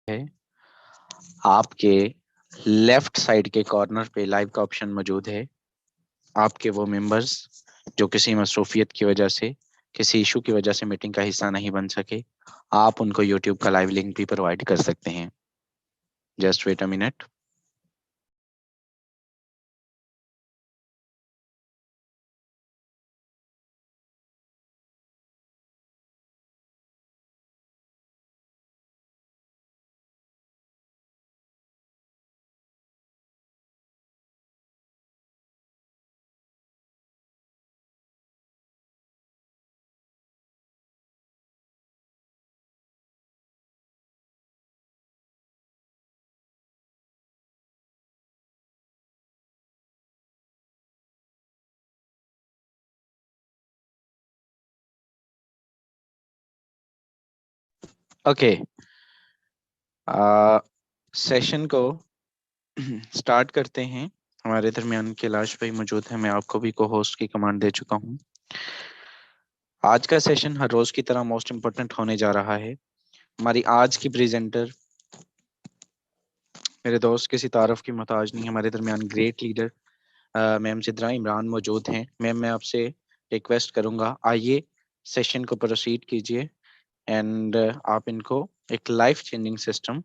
है आपके left side के कॉर्नर पे लाइव का ऑप्शन मौजूद है। आपके वो मेंबर्स जो किसी मसरूफियत की वजह से, किसी इशू की वजह से मीटिंग का हिस्सा नहीं बन सके, आप उनको यूट्यूब का लाइव लिंक भी प्रोवाइड कर सकते हैं। Just wait a minute. Okay, session को स्टार्ट करते हैं। हमारे दरमियान कैलाश भाई मौजूद है। मैं आपको भी को होस्ट की कमांड दे चुका हूँ। आज का सेशन हर रोज की तरह मोस्ट इम्पोर्टेंट होने जा रहा है। हमारी आज की प्रेजेंटर मेरे दोस्त किसी तारफ की मोहताज नहीं। हमारे दरमियान great leader ma'am Sidra Imran मौजूद हैं। मैम, मैं आपसे रिक्वेस्ट करूंगा, आइए सेशन को प्रोसीड कीजिए एंड आप इनको एक लाइफ चेंजिंग सिस्टम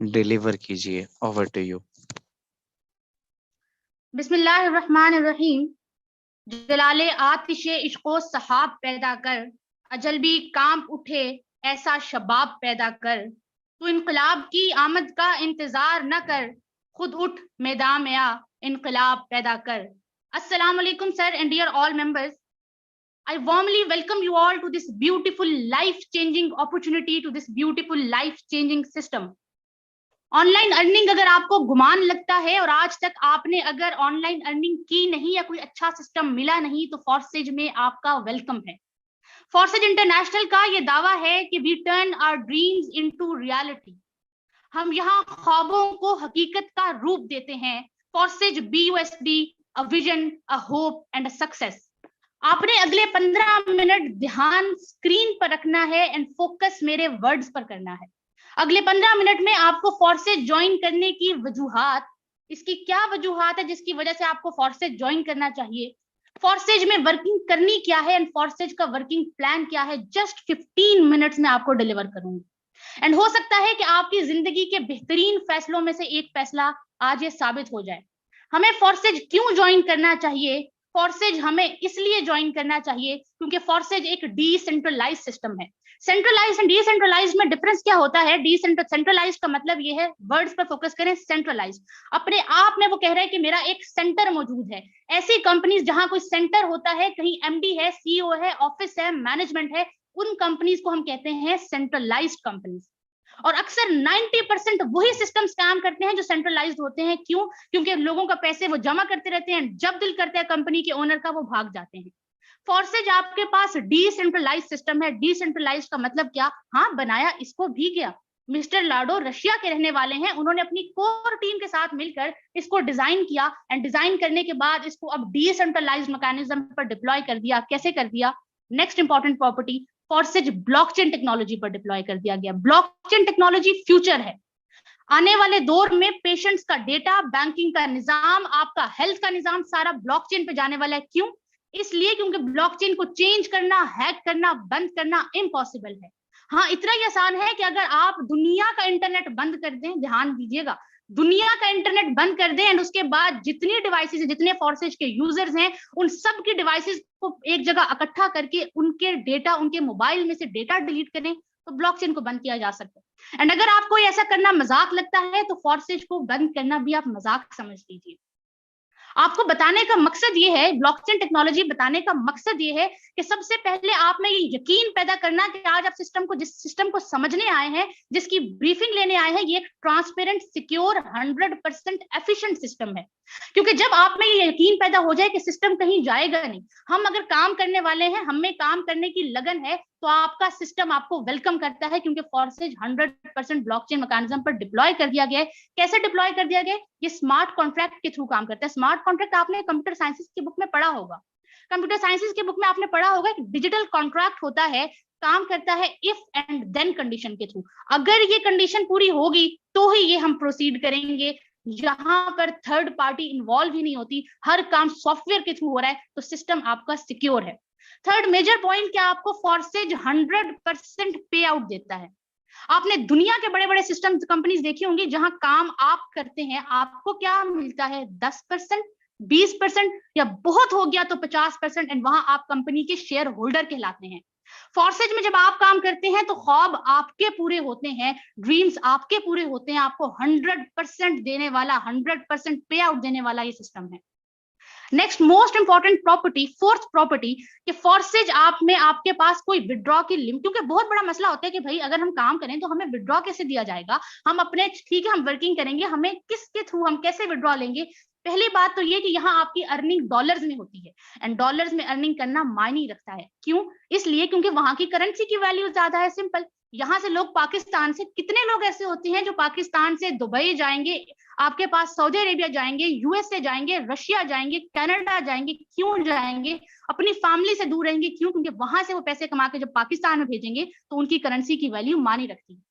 डिलीवर कीजिए। Over to you. बिस्मिल्लाहिर्रहमानिर्रहीम। जलाले आतिशे इश्को सहाब पैदा कर, अजल भी कांप उठे ऐसा शबाब पैदा कर। तू इनकलाब की आमद का इंतजार न कर, खुद उठ मैदान में आ, इनकलाब पैदा कर। अस्सलाम वालेकुम sir and dear all members, I warmly welcome you all to this beautiful life-changing opportunity, to this beautiful life-changing system. Online earning अगर आपको गुमान लगता है और आज तक आपने अगर ऑनलाइन अर्निंग की नहीं या कोई अच्छा सिस्टम मिला नहीं, तो फॉर्सेज में आपका वेलकम है। फॉर्सेज इंटरनेशनल का ये दावा है कि we turn our dreams into reality. हम यहाँ ख्वाबों को हकीकत का रूप देते हैं। Forsage BUSD, a vision, a hope and a success. आपने अगले 15 मिनट ध्यान स्क्रीन पर रखना है एंड फोकस मेरे वर्ड्स पर करना है। अगले 15 मिनट में आपको फोर्सेज ज्वाइन करने की वजूहात, इसकी क्या वजूहात है जिसकी वजह से आपको फोर्सेज ज्वाइन करना चाहिए, फोर्सेज में वर्किंग करनी क्या है एंड फोर्सेज का वर्किंग प्लान क्या है, जस्ट 15 मिनट्स में आपको डिलीवर करूंगी। एंड हो सकता है कि आपकी जिंदगी के बेहतरीन फैसलों में से एक फैसला आज ये साबित हो जाए। हमें फोर्सेज क्यों ज्वाइन करना चाहिए? फोर्सेज हमें इसलिए ज्वाइन करना चाहिए क्योंकि फोर्सेज एक डिसेंट्रलाइज सिस्टम है। सेंट्रलाइज एंड डिसेंट्रलाइज में डिफरेंस क्या होता है? सेंट्रलाइज का मतलब ये है, वर्ड्स पर फोकस करें, सेंट्रलाइज अपने आप में वो कह रहा है कि मेरा एक सेंटर मौजूद है। ऐसी कंपनीज जहां कोई सेंटर होता है, कहीं MD है, CEO है, ऑफिस है, मैनेजमेंट है, उन कंपनीज को हम कहते हैं सेंट्रलाइज्ड कंपनीज। और अक्सर 90% वही सिस्टम स्कैम करते हैं जो सेंट्रलाइज्ड होते हैं। क्यों? क्योंकि लोगों का पैसे वो जमा करते रहते हैं, जब दिल करता है कंपनी के ओनर का वो भाग जाते हैं। फोर्सेज आपके पास डिसेंट्रलाइज्ड सिस्टम है। डिसेंट्रलाइज्ड का मतलब क्या? हाँ, बनाया इसको भी गया। मिस्टर लाडो रशिया के रहने वाले हैं, उन्होंने अपनी कोर टीम के साथ मिलकर इसको डिजाइन किया एंड डिजाइन करने के बाद इसको अब डिसेंट्रलाइज्ड मैकेनिज्म पर डिप्लॉय कर दिया। कैसे कर दिया? Next important property, Forsage blockchain technology पर डिप्लॉय कर दिया गया। ब्लॉकचेन टेक्नोलॉजी फ्यूचर है। आने वाले दौर में पेशेंट्स का डेटा, बैंकिंग का निजाम, आपका हेल्थ का निजाम सारा ब्लॉकचेन पे जाने वाला है। क्यों? इसलिए क्योंकि ब्लॉकचेन को चेंज करना, हैक करना, बंद करना इम्पॉसिबल है। हाँ, इतना ही आसान है कि अगर आप दुनिया का इंटरनेट बंद कर दें, ध्यान दीजिएगा, दुनिया का इंटरनेट बंद कर दें एंड उसके बाद जितनी डिवाइसेस, जितने फोर्सेज के यूजर्स हैं, उन सब की डिवाइसेस को एक जगह इकट्ठा करके उनके डेटा, उनके मोबाइल में से डेटा डिलीट करें, तो ब्लॉकचेन को बंद किया जा सकता है। एंड अगर आपको ऐसा करना मजाक लगता है तो फोर्सेज को बंद करना भी आप मजाक समझ लीजिए। आपको बताने का मकसद ये है, ब्लॉकचेन टेक्नोलॉजी बताने का मकसद ये है कि सबसे पहले आप में ये यकीन पैदा करना कि आज आप सिस्टम को, जिस सिस्टम को समझने आए हैं, जिसकी ब्रीफिंग लेने आए हैं, ये एक ट्रांसपेरेंट, सिक्योर, 100% एफिशिएंट सिस्टम है। क्योंकि जब आप में ये यकीन पैदा हो जाए कि सिस्टम कहीं जाएगा नहीं, हम अगर काम करने वाले हैं, हमें काम करने की लगन है, तो आपका सिस्टम आपको वेलकम करता है। क्योंकि फोर्सेज 100% ब्लॉकचेन मैकेनिज्म पर डिप्लॉय कर दिया गया है। कैसे डिप्लॉय कर दिया गया? ये स्मार्ट कॉन्ट्रैक्ट के थ्रू काम करता है। स्मार्ट कॉन्ट्रैक्ट आपने कंप्यूटर साइंसेस की बुक में पढ़ा होगा। कंप्यूटर साइंसेज के बुक में आपने पढ़ा होगा कि डिजिटल कॉन्ट्रैक्ट होता है, काम करता है इफ एंड देन कंडीशन के थ्रू। अगर ये कंडीशन पूरी होगी तो ही ये हम प्रोसीड करेंगे। यहाँ पर थर्ड पार्टी इन्वॉल्व ही नहीं होती, हर काम सॉफ्टवेयर के थ्रू हो रहा है, तो सिस्टम आपका सिक्योर है। थर्ड मेजर पॉइंट क्या, आपको फॉर्सेज 100% पे आउट देता है। आपने दुनिया के बड़े बड़े सिस्टम कंपनीज देखी होंगी, जहां काम आप करते हैं आपको क्या मिलता है, 10%, 20% या बहुत हो गया तो 50%, एंड वहां आप कंपनी के शेयर होल्डर कहलाते हैं। फॉर्सेज में जब आप काम करते हैं तो ख्वाब आपके पूरे होते हैं, ड्रीम्स आपके पूरे होते हैं, आपको 100% देने वाला, 100% पे आउट देने वाला ये सिस्टम है। Next most important property, fourth property, कि फोर्सेज आप में आपके पास कोई विड्रॉ की लिमिट, क्योंकि बहुत बड़ा मसला होता है कि भाई अगर हम काम करें तो हमें विड्रॉ कैसे दिया जाएगा, हम अपने, ठीक है हम वर्किंग करेंगे, हमें किसके थ्रू, हम कैसे विड्रॉ लेंगे। पहली बात तो ये कि यहाँ आपकी अर्निंग डॉलर्स में होती है, एंड डॉलर्स में अर्निंग करना मायने रखता है। क्यों? इसलिए क्योंकि वहां की करेंसी की वैल्यू ज्यादा है, सिंपल। यहाँ से लोग पाकिस्तान से, कितने लोग ऐसे होते हैं जो पाकिस्तान से दुबई जाएंगे, आपके पास सऊदी अरेबिया जाएंगे, यूएसए जाएंगे, रशिया जाएंगे, कनाडा जाएंगे, क्यों जाएंगे? अपनी फैमिली से दूर रहेंगे, क्यों? क्योंकि वहां से वो पैसे कमा के जब पाकिस्तान में भेजेंगे तो उनकी करेंसी की वैल्यू मानी रखती है।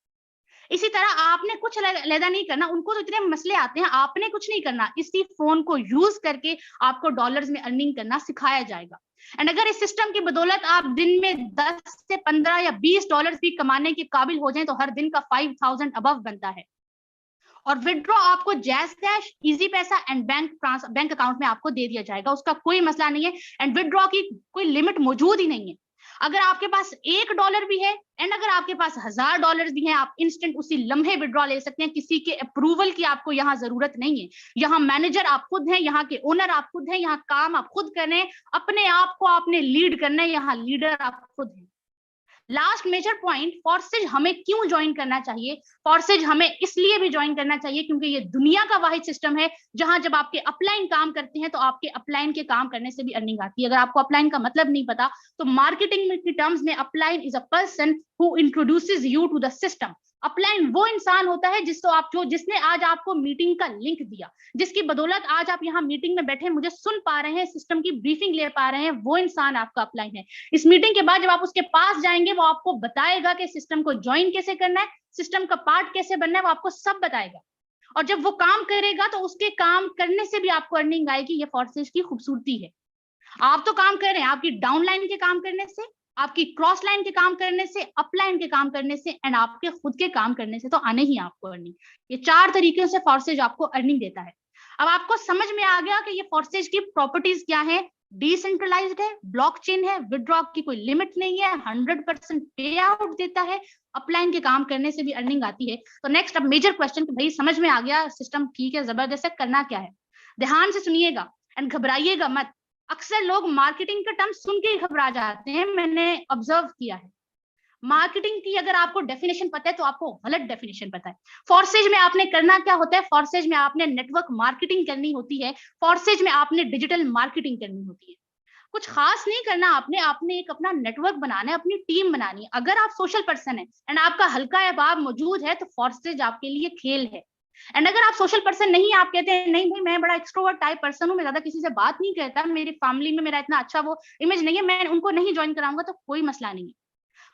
इसी तरह आपने कुछ लैदा नहीं करना, उनको तो इतने मसले आते हैं, आपने कुछ नहीं करना, इसी फोन को यूज करके आपको डॉलर्स में अर्निंग करना सिखाया जाएगा। एंड अगर इस सिस्टम की बदौलत आप दिन में 10 से 15 या 20 डॉलर भी कमाने के काबिल हो जाएं तो हर दिन का 5000 अबव बनता है। और विड्रॉ आपको जैज कैश, इजी पैसा एंड बैंक अकाउंट में आपको दे दिया जाएगा, उसका कोई मसला नहीं है। एंड विड्रॉ की कोई लिमिट मौजूद ही नहीं है। अगर आपके पास $1 भी है एंड अगर आपके पास $1000 भी है, आप इंस्टेंट उसी लम्हे विड्रॉ ले सकते हैं, किसी के अप्रूवल की आपको यहाँ जरूरत नहीं है। यहाँ मैनेजर आप खुद हैं, यहाँ के ओनर आप खुद हैं, यहाँ काम आप खुद करने, अपने आप को आपने लीड करना है, यहाँ लीडर आप खुद हैं। लास्ट मेजर पॉइंट, फोर्सेज हमें क्यों ज्वाइन करना चाहिए? फोर्सेज हमें इसलिए भी ज्वाइन करना चाहिए क्योंकि ये दुनिया का वाहिद सिस्टम है जहां जब आपके अपलाइन काम करते हैं तो आपके अपलाइन के काम करने से भी अर्निंग आती है। अगर आपको अपलाइन का मतलब नहीं पता तो मार्केटिंग की टर्म्स में upline is a person who introduces you to the system. Upline वो इंसान होता है जिसने आज आपको मीटिंग का लिंक दिया, जिसकी बदौलत आज आप यहाँ मीटिंग में बैठे मुझे सुन पा रहे हैं, सिस्टम की ब्रीफिंग ले पा रहे हैं, वो इंसान आपका अपलाइन है। इस मीटिंग के बाद जब आप उसके पास जाएंगे वो आपको बताएगा कि सिस्टम को ज्वाइन कैसे करना है, सिस्टम का पार्ट कैसे बनना है, वो आपको सब बताएगा। और जब वो काम करेगा तो उसके काम करने से भी आपको अर्निंग आएगी। ये फोर्सेज की खूबसूरती है। आप तो काम कर रहे हैं, आपकी डाउनलाइन के काम करने से, आपकी क्रॉस लाइन के काम करने से, अपलाइन के काम करने से एंड आपके खुद के काम करने से तो आने ही आपको अर्निंग। ये 4 तरीकों से फोर्सेज आपको अर्निंग देता है। अब आपको समझ में आ गया कि ये फोर्सेज की प्रॉपर्टीज क्या है। डिसेंट्रलाइज्ड है, ब्लॉकचेन है, विड्रॉ की कोई लिमिट नहीं है, 100% पे आउट देता है, अपलाइन के काम करने से भी अर्निंग आती है। तो नेक्स्ट अब मेजर क्वेश्चन, भाई समझ में आ गया सिस्टम ठीक है, जबरदस्त है, करना क्या है? ध्यान से सुनिएगा एंड घबराइएगा मत। अक्सर लोग मार्केटिंग का टर्म सुन के ही घबरा जाते हैं, मैंने ऑब्जर्व किया है। मार्केटिंग की अगर आपको डेफिनेशन पता है तो आपको गलत डेफिनेशन पता है। फोर्सेज में आपने करना क्या होता है? फोर्सेज में आपने नेटवर्क मार्केटिंग करनी होती है, फोर्सेज में आपने डिजिटल मार्केटिंग करनी होती है। कुछ खास नहीं करना आपने एक अपना नेटवर्क बनाना है, अपनी टीम बनानी है। अगर आप सोशल पर्सन है एंड आपका हल्का अहबाब मौजूद है तो फोर्सेज आपके लिए खेल है। एंड अगर आप सोशल पर्सन नहीं, आप कहते हैं नहीं भाई मैं बड़ा एक्सट्रोवर्ट टाइप पर्सन हूँ, मैं ज्यादा किसी से बात नहीं करता, मेरी फैमिली में मेरा इतना अच्छा वो इमेज नहीं है, मैं उनको नहीं ज्वाइन कराऊंगा, तो कोई मसला नहीं है।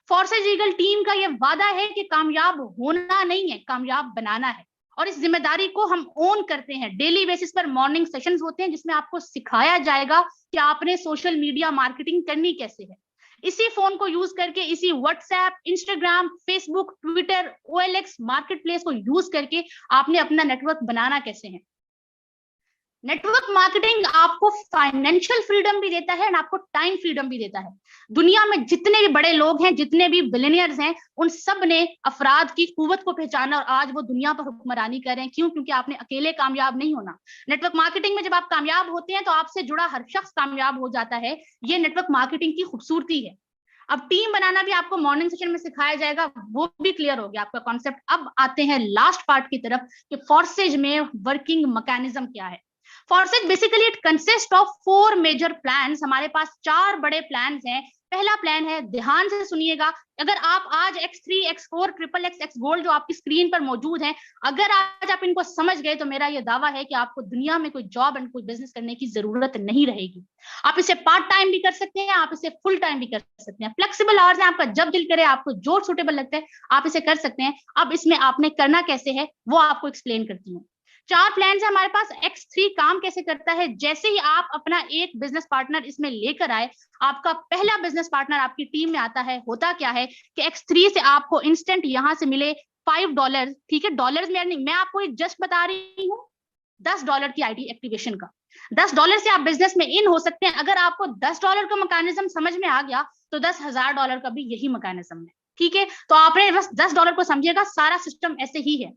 फोर्सेज ईगल टीम का ये वादा है कि कामयाब होना नहीं है, कामयाब बनाना है। और इस जिम्मेदारी को हम ओन करते हैं। डेली बेसिस पर मॉर्निंग सेशंस होते हैं जिसमें आपको सिखाया जाएगा कि आपने सोशल मीडिया मार्केटिंग करनी कैसे है। इसी फोन को यूज करके, इसी WhatsApp, Instagram, Facebook, Twitter, OLX market place को यूज करके आपने अपना नेटवर्क बनाना कैसे है। नेटवर्क मार्केटिंग आपको फाइनेंशियल फ्रीडम भी देता है और आपको टाइम फ्रीडम भी देता है। दुनिया में जितने भी बड़े लोग हैं, जितने भी बिलियनियर्स हैं, उन सब ने अफराद की कुव्वत को पहचाना और आज वो दुनिया पर हुक्मरानी कर रहे हैं। क्यों? क्योंकि आपने अकेले कामयाब नहीं होना। नेटवर्क मार्केटिंग में जब आप कामयाब होते हैं तो आपसे जुड़ा हर शख्स कामयाब हो जाता है। ये नेटवर्क मार्केटिंग की खूबसूरती है। अब टीम बनाना भी आपको मॉर्निंग सेशन में सिखाया जाएगा, वो भी क्लियर हो गया आपका कॉन्सेप्ट। अब आते हैं लास्ट पार्ट की तरफ कि फोर्सेज में वर्किंग मैकेनिज्म क्या है। Forsage basically it consist of 4 major plans. हमारे पास 4 बड़े प्लान्स हैं पहला प्लान है, ध्यान से सुनिएगा। अगर आप आज X3, X4, XXX, X gold जो आपकी स्क्रीन पर मौजूद है, अगर आज आप इनको समझ गए तो मेरा ये दावा है कि आपको दुनिया में कोई जॉब एंड कोई बिजनेस करने की जरूरत नहीं रहेगी। आप इसे पार्ट टाइम भी कर सकते हैं, आप इसे फुल टाइम भी कर सकते हैं, फ्लेक्सिबल आवर्स है, आपका जब दिल करे, आपको जो सूटेबल लगता है आप इसे कर सकते हैं। अब इसमें आपने करना कैसे है वो आपको एक्सप्लेन करती हूँ। 4 प्लान है हमारे पास। X3 काम कैसे करता है, जैसे ही आप अपना एक बिजनेस पार्टनर इसमें लेकर आए, आपका पहला बिजनेस पार्टनर आपकी टीम में आता है, होता क्या है कि X3 से आपको इंस्टेंट यहां से मिले $5, ठीक है, डॉलर्स में अर्निंग। मैं आपको एक जस्ट बता रही हूँ $10 की आईडी एक्टिवेशन का। $10 से आप बिजनेस में इन हो सकते हैं। अगर आपको $10 का मैकेनिज्म समझ में आ गया तो $10,000 का भी यही मैकेनिज्म है, ठीक है। तो आपने बस $10 को समझिएगा, सारा सिस्टम ऐसे ही है।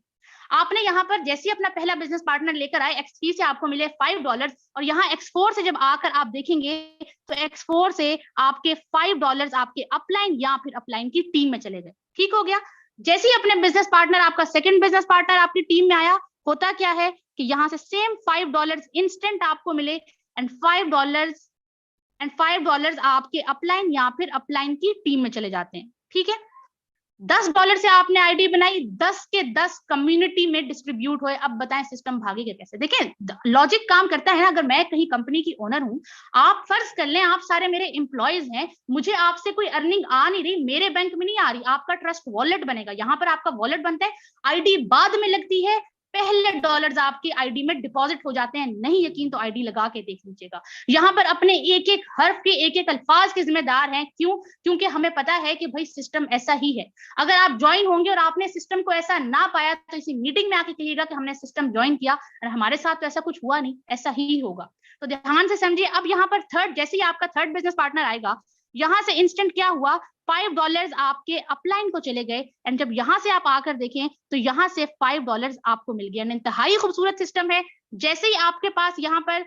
आपने यहाँ पर जैसे ही अपना पहला बिजनेस पार्टनर लेकर आए, X3 से आपको मिले $5, और यहाँ X4 से जब आकर आप देखेंगे तो X4 से आपके $5 आपके अपलाइन या फिर अपलाइन की टीम में चले गए, ठीक हो गया। जैसे ही अपने बिजनेस पार्टनर, आपका सेकंड बिजनेस पार्टनर आपकी टीम में आया, होता क्या है कि यहाँ से सेम $5 इंस्टेंट आपको मिले एंड $5 आपके अपलाइन या फिर अपलाइन की टीम में चले जाते हैं, ठीक है। $10 से आपने आईडी बनाई, 10 के 10 कम्युनिटी में डिस्ट्रीब्यूट हुए। अब बताएं सिस्टम भागेगा कैसे? देखें लॉजिक काम करता है ना। अगर मैं कहीं कंपनी की ओनर हूं, आप फर्ज कर लें आप सारे मेरे एम्प्लॉयज हैं, मुझे आपसे कोई अर्निंग आ नहीं रही, मेरे बैंक में नहीं आ रही, आपका ट्रस्ट वॉलेट बनेगा, यहाँ पर आपका वॉलेट बनता है, आईडी बाद में लगती है, पहले डॉलर्स आपकी आईडी में डिपॉजिट हो जाते हैं। नहीं यकीन तो आईडी लगा के देख लीजिएगा। यहाँ पर अपने एक एक हर्फ के एक एक अल्फाज के जिम्मेदार हैं। क्यों? क्योंकि हमें पता है कि भाई सिस्टम ऐसा ही है। अगर आप ज्वाइन होंगे और आपने सिस्टम को ऐसा ना पाया तो इसी मीटिंग में आके कहिएगा कि हमने सिस्टम ज्वाइन किया और हमारे साथ तो ऐसा कुछ हुआ नहीं, ऐसा ही होगा। तो ध्यान से समझिए। अब यहाँ पर थर्ड, जैसे ही आपका थर्ड बिजनेस पार्टनर आएगा, यहां से इंस्टेंट क्या हुआ, $5 आपके अपलाइन को चले गए एंड जब यहां से आप आकर देखें तो यहां से $5 आपको मिल गया। इंतहाई खूबसूरत सिस्टम है। जैसे ही आपके पास यहाँ पर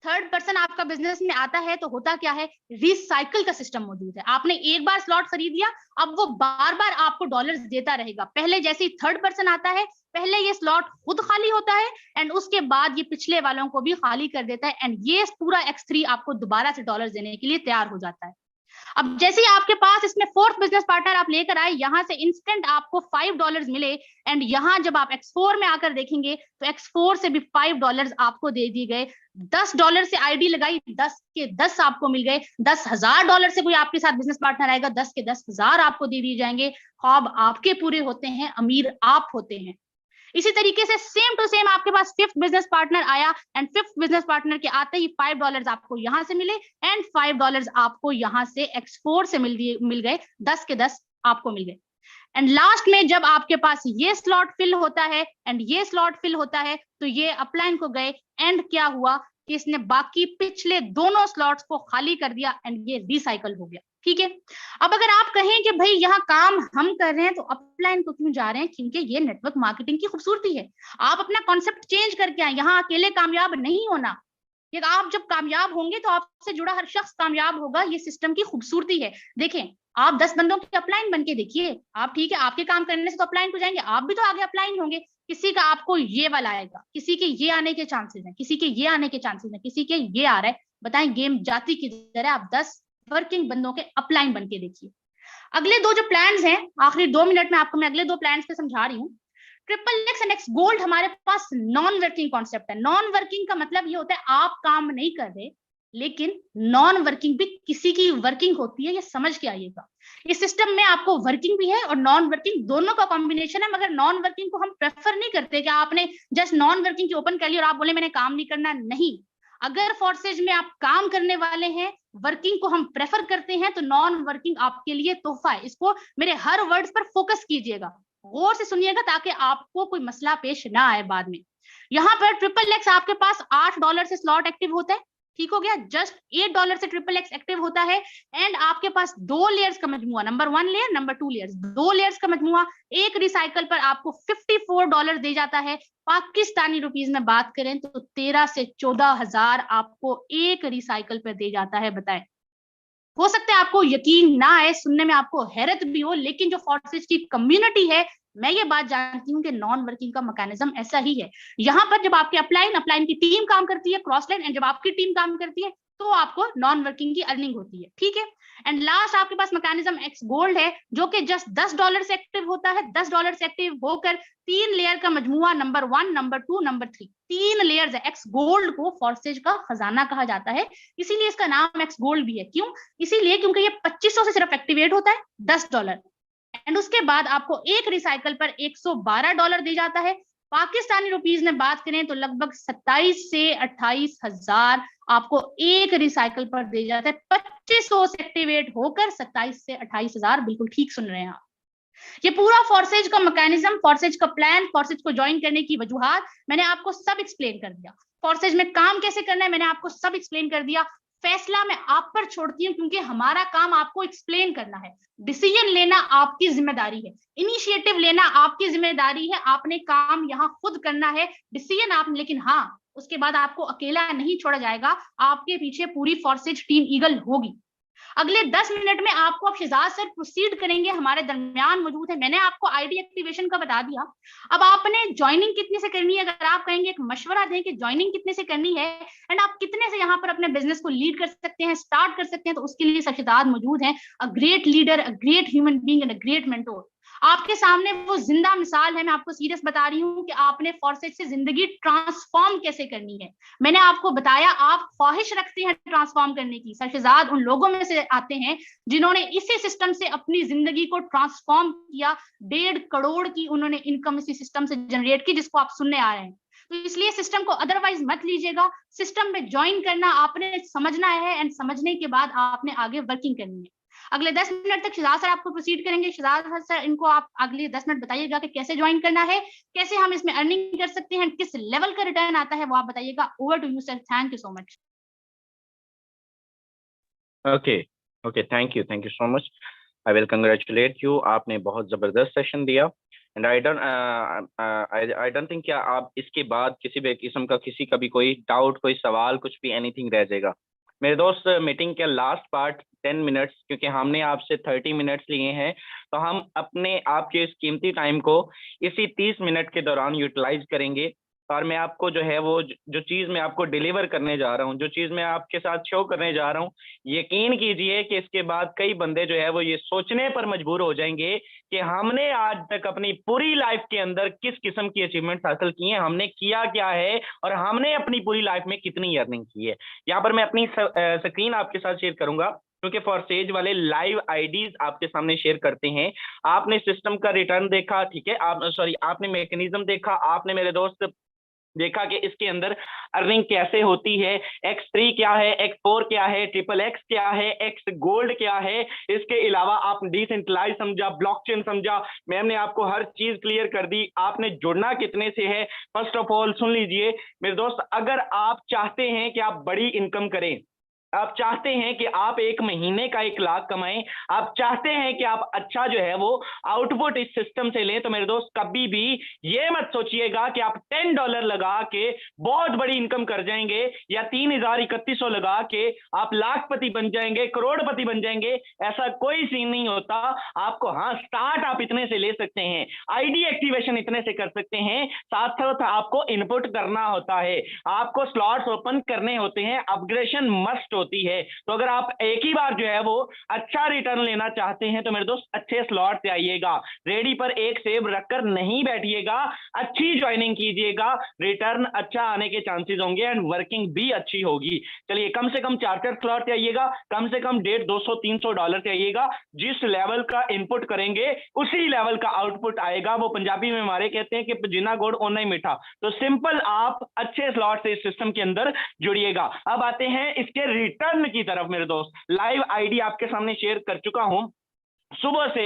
थर्ड पर्सन आपका बिजनेस में आता है तो होता क्या है, रिसाइकल का सिस्टम मौजूद है। आपने एक बार स्लॉट खरीद लिया, अब वो बार बार आपको डॉलर्स देता रहेगा। पहले जैसे ही थर्ड पर्सन आता है, पहले ये स्लॉट खुद खाली होता है एंड उसके बाद ये पिछले वालों को भी खाली कर देता है एंड ये पूरा X3 आपको दोबारा से डॉलर देने के लिए तैयार हो जाता है। अब जैसे ही आपके पास इसमें फोर्थ बिजनेस पार्टनर आप लेकर आए, यहां से इंस्टेंट आपको $5 मिले एंड यहां जब आप X4 में आकर देखेंगे तो X4 से भी $5 आपको दे दिए गए। $10 से आईडी लगाई, 10 के 10 आपको मिल गए। $10,000 से कोई आपके साथ बिजनेस पार्टनर आएगा, 10 के 10,000 आपको दे दिए जाएंगे। ख्वाब आपके पूरे होते हैं, अमीर आप होते हैं। इसी तरीके से सेम टू सेम आपके पास फिफ्थ बिजनेस पार्टनर आया एंड फिफ्थ बिजनेस पार्टनर के आते ही $5 आपको यहां से मिले एंड $5 आपको यहां से X4 से मिल गए। 10 के 10 आपको मिल गए एंड लास्ट में जब आपके पास ये स्लॉट फिल होता है एंड ये स्लॉट फिल होता है तो ये अपलाइन को गए एंड क्या हुआ कि इसने बाकी पिछले दोनों स्लॉट्स को खाली कर दिया एंड ये रिसाइकल हो गया, ठीक है। अब अगर आप कहें कि भाई यहाँ काम हम कर रहे हैं तो अपलाइन को क्यों जा रहे हैं, क्योंकि ये नेटवर्क मार्केटिंग की खूबसूरती है। आप अपना कॉन्सेप्ट चेंज करके आए, यहाँ अकेले कामयाब नहीं होना। ये आप जब कामयाब होंगे तो आपसे जुड़ा हर शख्स कामयाब होगा। ये सिस्टम की खूबसूरती है। देखें आप 10 बंदों की अपलाइन बन के देखिए, आप ठीक है, आपके काम करने से तो अपलाइन को जाएंगे, आप भी तो आगे अपलाइन होंगे। किसी का आपको ये वाला आएगा, किसी के ये आने के चांसेस हैं, किसी के ये आने के चांसेस हैं, किसी के ये आ रहा है। बताएं गेम जाती किधर है? आप 10 वर्किंग बंदों के अपलाइन बन के देखिए। अगले दो जो प्लान्स हैं, आखिरी 2 मिनट में आपको मैं अगले दो प्लान्स पे समझा रही हूँ। XXX एंड X गोल्ड हमारे पास नॉन वर्किंग कॉन्सेप्ट है। नॉन वर्किंग का मतलब ये होता है आप काम नहीं कर रहे, लेकिन नॉन वर्किंग भी किसी की वर्किंग होती है, ये समझ के आइएगा। इस सिस्टम में आपको वर्किंग भी है और नॉन वर्किंग, दोनों का कॉम्बिनेशन है। मगर नॉन वर्किंग को हम प्रेफर नहीं करते कि आपने जस्ट नॉन वर्किंग की ओपन कर ली और आप बोले मैंने काम नहीं करना। नहीं, अगर फोर्सेज में आप काम करने वाले हैं, वर्किंग को हम प्रेफर करते हैं, तो नॉन वर्किंग आपके लिए तोहफा है। इसको मेरे हर वर्ड्स पर फोकस कीजिएगा, गौर से सुनिएगा ताकि आपको कोई मसला पेश ना आए बाद में। यहाँ पर XXX आपके पास $8 से स्लॉट एक्टिव होता है, ठीक हो गया। जस्ट $8 से XXX एक्टिव होता है एंड आपके पास 2 लेयर्स का मजमुआ, number 1 layer, number 2 layers, 2 layers का मजमुआ एक रिसाइकल पर आपको $54 दे जाता है। पाकिस्तानी रुपीस में बात करें तो 13 से 14 हजार आपको एक रिसाइकल पर दे जाता है। बताएं, हो सकता है आपको यकीन ना आए, सुनने में आपको हैरत भी हो, लेकिन जो फोर्सेज की कम्युनिटी है, मैं ये बात जानती हूँ कि नॉन वर्किंग का मैकेनिज्म ऐसा ही है। यहाँ पर जब आपके अपलाइन की टीम काम करती है क्रॉस लाइन, एंड जब आपकी टीम काम करती है तो आपको नॉन वर्किंग की अर्निंग होती है, ठीक है। एंड लास्ट आपके पास मैकेनिज्म एक्स गोल्ड है, जो कि जस्ट $10 से एक्टिव होता है। $10 से एक्टिव होकर 3 लेयर का मजमुआ, नंबर 1, नंबर 2, नंबर 3, 3 लेयर्स है। एक्स गोल्ड को फॉर्सेज का खजाना कहा जाता है, इसीलिए इसका नाम एक्स गोल्ड भी है। क्यों? इसीलिए क्योंकि ये 2500 से सिर्फ एक्टिवेट होता है, $10, एंड उसके बाद आपको एक रिसाइकल पर $112 दी जाता है। पाकिस्तानी रुपीज में बात करें तो लगभग 27 से 28 हजार आपको एक रिसाइकल पर दे जाता है। 2500 से एक्टिवेट होकर 27 से 28 हजार, बिल्कुल ठीक सुन रहे हैं आप। ये पूरा फॉर्सेज का मैकेनिज्म, फॉर्सेज का प्लान, फॉर्सेज को ज्वाइन करने की वजूहात मैंने आपको सब एक्सप्लेन कर दिया। फॉर्सेज में काम कैसे करना है मैंने आपको सब एक्सप्लेन कर दिया। फैसला मैं आप पर छोड़ती हूँ, क्योंकि हमारा काम आपको एक्सप्लेन करना है। डिसीजन लेना आपकी जिम्मेदारी है, इनिशिएटिव लेना आपकी जिम्मेदारी है। आपने काम यहाँ खुद करना है, डिसीजन आपने, लेकिन हाँ, उसके बाद आपको अकेला नहीं छोड़ा जाएगा, आपके पीछे पूरी फॉर्सेज टीम ईगल होगी। अगले 10 मिनट में आपको अब शहजाद सर प्रोसीड करेंगे, हमारे दरमियान मौजूद है। मैंने आपको आईडी एक्टिवेशन का बता दिया। अब आपने ज्वाइनिंग कितने से करनी है, अगर आप कहेंगे एक मशवरा दें कि ज्वाइनिंग कितने से करनी है एंड आप कितने से यहाँ पर अपने बिजनेस को लीड कर सकते हैं, स्टार्ट कर सकते हैं, तो उसके लिए शहजाद मौजूद है। A great leader, a great human being and a great mentor. आपके सामने वो जिंदा मिसाल है। मैं आपको सीरियस बता रही हूँ कि आपने फॉर्सेज से जिंदगी ट्रांसफॉर्म कैसे करनी है। मैंने आपको बताया, आप ख्वाहिश रखते हैं ट्रांसफॉर्म करने की। शहजाद उन लोगों में से आते हैं जिन्होंने इसी सिस्टम से अपनी जिंदगी को ट्रांसफॉर्म किया। 1.5 करोड़ की उन्होंने इनकम इसी सिस्टम से जनरेट की, जिसको आप सुनने आ रहे हैं। तो इसलिए सिस्टम को अदरवाइज मत लीजिएगा, सिस्टम में ज्वाइन करना आपने समझना है, एंड समझने के बाद आपने आगे वर्किंग करनी है। अगले 10 मिनट तक शहजाद सर आपको प्रोसीड करेंगे। शहजाद सर, इनको आप अगले 10 मिनट बताइएगा कि कैसे ज्वाइन करना है, कैसे हम इसमें अर्निंग कर सकते हैं, किस लेवल का रिटर्न आता है, वो आप बताइएगा। Over to you sir, thank you so much. Okay, thank you so much. I will congratulate you, आपने बहुत जबरदस्त सेशन दिया। एंड आई डोंट थिंक क्या आप इसके बाद किसी भी किस्म का किसी का भी कोई डाउट, कोई सवाल, कुछ भी एनीथिंग रह जाएगा। मेरे दोस्त, मीटिंग के लास्ट पार्ट 10 मिनट्स, क्योंकि हमने आपसे 30 मिनट्स लिए हैं, तो हम अपने आपके इस कीमती टाइम को इसी 30 मिनट के दौरान यूटिलाइज करेंगे। और मैं आपको जो है वो जो चीज़ मैं आपको डिलीवर करने जा रहा हूँ, जो चीज़ मैं आपके साथ शो करने जा रहा हूँ, यकीन कीजिए कि इसके बाद कई बंदे जो है वो ये सोचने पर मजबूर हो जाएंगे कि हमने आज तक अपनी पूरी लाइफ के अंदर किस किस्म की अचीवमेंट हासिल की है, हमने किया क्या है, और हमने अपनी पूरी लाइफ में कितनी अर्निंग की है। यहाँ पर मैं अपनी स्क्रीन आपके साथ शेयर करूंगा, क्योंकि फॉर्सेज वाले लाइव आईडीज आपके सामने शेयर करते हैं। आपने सिस्टम का रिटर्न देखा, ठीक है, आपने मैकेनिज्म देखा, आपने मेरे दोस्त देखा कि इसके अंदर अर्निंग कैसे होती है। X3 क्या है, X4 क्या है, XXX क्या है, X गोल्ड क्या है। इसके अलावा आप डिसेंट्रलाइज समझा, ब्लॉकचेन समझा, मैंने आपको हर चीज क्लियर कर दी। आपने जुड़ना कितने से है, फर्स्ट ऑफ ऑल सुन लीजिए मेरे दोस्त, अगर आप चाहते हैं कि आप बड़ी इनकम करें, आप चाहते हैं कि आप एक महीने का 1 लाख कमाएं, आप चाहते हैं कि आप अच्छा जो है वो आउटपुट इस सिस्टम से लें, तो मेरे दोस्त कभी भी ये मत सोचिएगा कि आप $10 लगा के बहुत बड़ी इनकम कर जाएंगे, या 3,3100 लगा के आप लाखपति बन जाएंगे, करोड़पति बन जाएंगे। ऐसा कोई सीन नहीं होता। आपको हाँ, स्टार्ट आप इतने से ले सकते हैं, आईडी एक्टिवेशन इतने से कर सकते हैं, साथ साथ आपको इनपुट करना होता है, आपको स्लॉट्स ओपन करने होते हैं, अपग्रेडेशन मस्ट होती है। तो अगर आप एक ही बार जो है वो अच्छा रिटर्न लेना चाहते हैं, तो मेरे दोस्त अच्छे स्लॉट से आइएगा, रेडी पर एक सेव रखकर नहीं बैठिएगा, अच्छी ज्वाइनिंग कीजिएगा, रिटर्न अच्छा आने के चांसेस होंगे एंड वर्किंग भी अच्छी होगी। चलिए, कम से कम 4 स्लॉट से आइएगा, कम से कम $150-200-300 से आइएगा। जिस लेवल का इनपुट करेंगे उसी लेवल का आउटपुट आएगा। वो पंजाबी में हमारे कहते हैं कि जिना गुड़ ओना ही मीठा। तो सिंपल, आप अच्छे स्लॉट से इस सिस्टम के अंदर जुड़िएगा। अब आते हैं इसके रिटर्न की तरफ। मेरे दोस्त, लाइव आईडी आपके सामने शेयर कर चुका हूं। सुबह से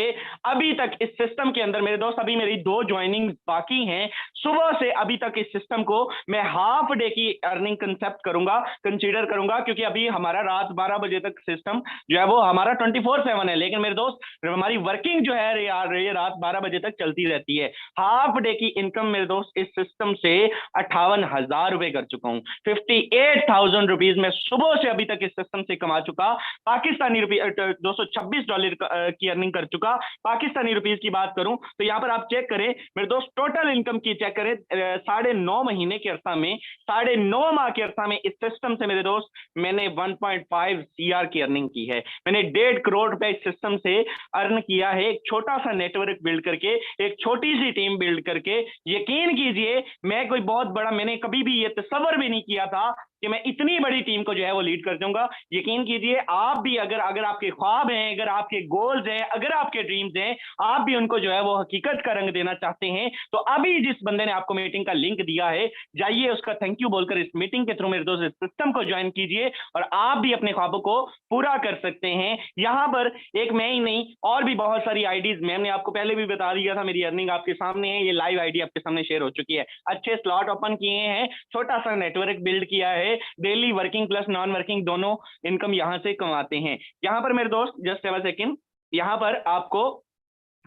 अभी तक इस सिस्टम के अंदर मेरे दोस्त, अभी मेरी 2 ज्वाइनिंग बाकी हैं। सुबह से अभी तक इस सिस्टम को मैं हाफ डे की अर्निंग कंसीडर करूंगा, क्योंकि अभी हमारा रात 12 बजे तक सिस्टम जो है वो हमारा 24/7 है। लेकिन मेरे दोस्त, हमारी वर्किंग जो है ये रात 12 बजे तक चलती रहती है। हाफ डे की इनकम मेरे दोस्त इस सिस्टम से 58,000 रुपए कर चुका हूं। 58,000 रुपीज में सुबह से अभी तक इस सिस्टम से कमा चुका। पाकिस्तानी रुपये $226 की अर्निंग कर चुका। पाकिस्तानी रुपीस की बात करूं तो यहां पर आप चेक करें मेरे दोस्त, टोटल इनकम की चेक चेक करें 9.5 महीने के अरसा में, 9.5 माह के अरसा में इस सिस्टम से मेरे दोस्त मैंने 1.5 CR की अर्निंग की है। मैंने 1.5 करोड़ रुपए इस सिस्टम से अर्न किया है, एक छोटा सा नेटवर्क बिल्ड करके, एक छोटी सी टीम बिल्ड करके। यकीन कीजिए मैं कोई बहुत बड़ा, मैंने कभी भी ये तसव्वुर भी नहीं किया था कि मैं इतनी बड़ी टीम को जो है वो लीड कर दूंगा। यकीन कीजिए आप भी अगर आपके ख्वाब हैं, अगर आपके गोल्स हैं, अगर आपके ड्रीम्स हैं, आप भी उनको जो है वो हकीकत का रंग देना चाहते हैं, तो अभी जिस बंदे ने आपको मीटिंग का लिंक दिया है, जाइए उसका थैंक यू बोलकर इस मीटिंग के थ्रू मेरे दोस्त इस सिस्टम को ज्वाइन कीजिए और आप भी अपने ख्वाबों को पूरा कर सकते हैं। यहाँ पर एक मैं ही नहीं, और भी बहुत सारी आईडीज, मैंने आपको पहले भी बता दिया था, मेरी अर्निंग आपके सामने है, ये लाइव आईडी आपके सामने शेयर हो चुकी है। अच्छे स्लॉट ओपन किए हैं, छोटा सा नेटवर्क बिल्ड किया है, daily working plus non working दोनों इनकम यहां से कमाते हैं। यहां पर मेरे दोस्त जस्ट अ सेकंड, यहां पर आपको